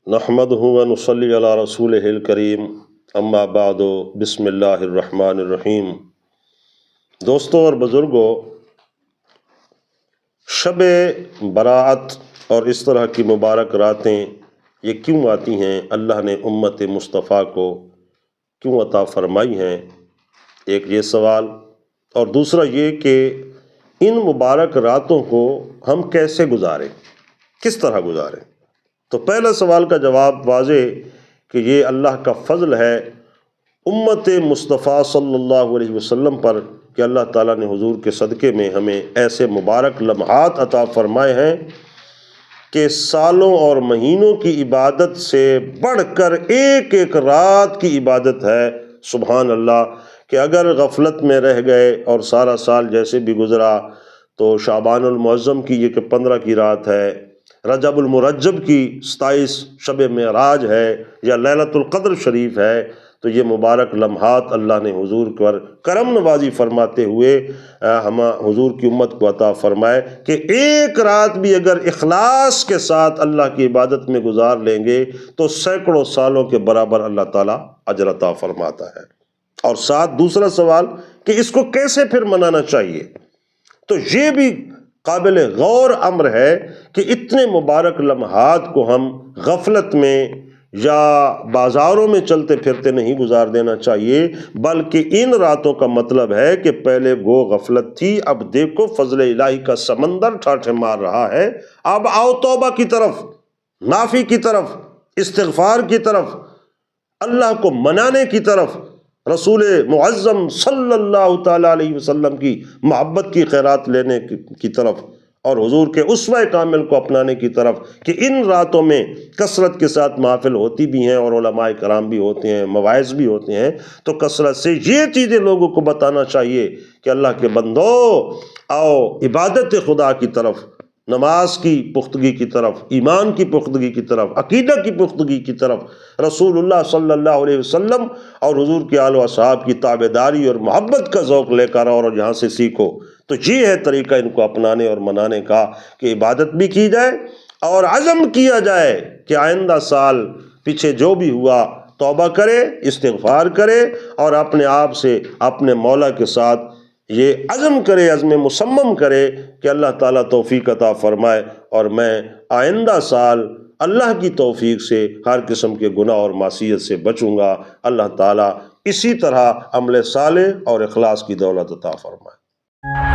نحمدہ و نصلی علی رسولہ الکریم، اما بعد، بسم اللہ الرحمن الرحیم۔ دوستوں اور بزرگوں، شب برات اور اس طرح کی مبارک راتیں یہ کیوں آتی ہیں؟ اللہ نے امت مصطفیٰ کو کیوں عطا فرمائی ہیں؟ ایک یہ سوال، اور دوسرا یہ کہ ان مبارک راتوں کو ہم کیسے گزاریں، کس طرح گزاریں؟ تو پہلا سوال کا جواب واضح کہ یہ اللہ کا فضل ہے امت مصطفیٰ صلی اللہ علیہ وسلم پر کہ اللہ تعالیٰ نے حضور کے صدقے میں ہمیں ایسے مبارک لمحات عطا فرمائے ہیں کہ سالوں اور مہینوں کی عبادت سے بڑھ کر ایک ایک رات کی عبادت ہے۔ سبحان اللہ، کہ اگر غفلت میں رہ گئے اور سارا سال جیسے بھی گزرا تو شعبان المعظم کی یہ کہ 15 کی رات ہے، رجب المرجب کی 27 شب معراج ہے، یا لیلۃ القدر شریف ہے، تو یہ مبارک لمحات اللہ نے حضور پر کرم نوازی فرماتے ہوئے ہم حضور کی امت کو عطا فرمائے کہ ایک رات بھی اگر اخلاص کے ساتھ اللہ کی عبادت میں گزار لیں گے تو سینکڑوں سالوں کے برابر اللہ تعالیٰ اجر عطا فرماتا ہے۔ اور ساتھ دوسرا سوال کہ اس کو کیسے پھر منانا چاہیے، تو یہ بھی قابل غور امر ہے کہ اتنے مبارک لمحات کو ہم غفلت میں یا بازاروں میں چلتے پھرتے نہیں گزار دینا چاہیے، بلکہ ان راتوں کا مطلب ہے کہ پہلے وہ غفلت تھی، اب دیکھو فضل الہی کا سمندر ٹھاٹھے مار رہا ہے، اب آؤ توبہ کی طرف، نافی کی طرف، استغفار کی طرف، اللہ کو منانے کی طرف، رسول معظم صلی اللہ تعالیٰ علیہ وسلم کی محبت کی خیرات لینے کی طرف، اور حضور کے اسوہ کامل کو اپنانے کی طرف، کہ ان راتوں میں کثرت کے ساتھ محافل ہوتی بھی ہیں اور علماء کرام بھی ہوتے ہیں، مواعظ بھی ہوتے ہیں، تو کثرت سے یہ چیزیں لوگوں کو بتانا چاہیے کہ اللہ کے بندو آؤ عبادت خدا کی طرف، نماز کی پختگی کی طرف، ایمان کی پختگی کی طرف، عقیدہ کی پختگی کی طرف، رسول اللہ صلی اللہ علیہ وسلم اور حضور کے آل و اصحاب کی تابعداری اور محبت کا ذوق لے کر اور یہاں سے سیکھو۔ تو یہ ہے طریقہ ان کو اپنانے اور منانے کا کہ عبادت بھی کی جائے اور عزم کیا جائے کہ آئندہ سال پیچھے جو بھی ہوا توبہ کرے، استغفار کرے، اور اپنے آپ سے اپنے مولا کے ساتھ یہ عزم کرے، عزم مصمم کرے کہ اللہ تعالیٰ توفیق عطا فرمائے اور میں آئندہ سال اللہ کی توفیق سے ہر قسم کے گناہ اور معصیت سے بچوں گا۔ اللہ تعالیٰ اسی طرح عمل صالح اور اخلاص کی دولت عطا فرمائے۔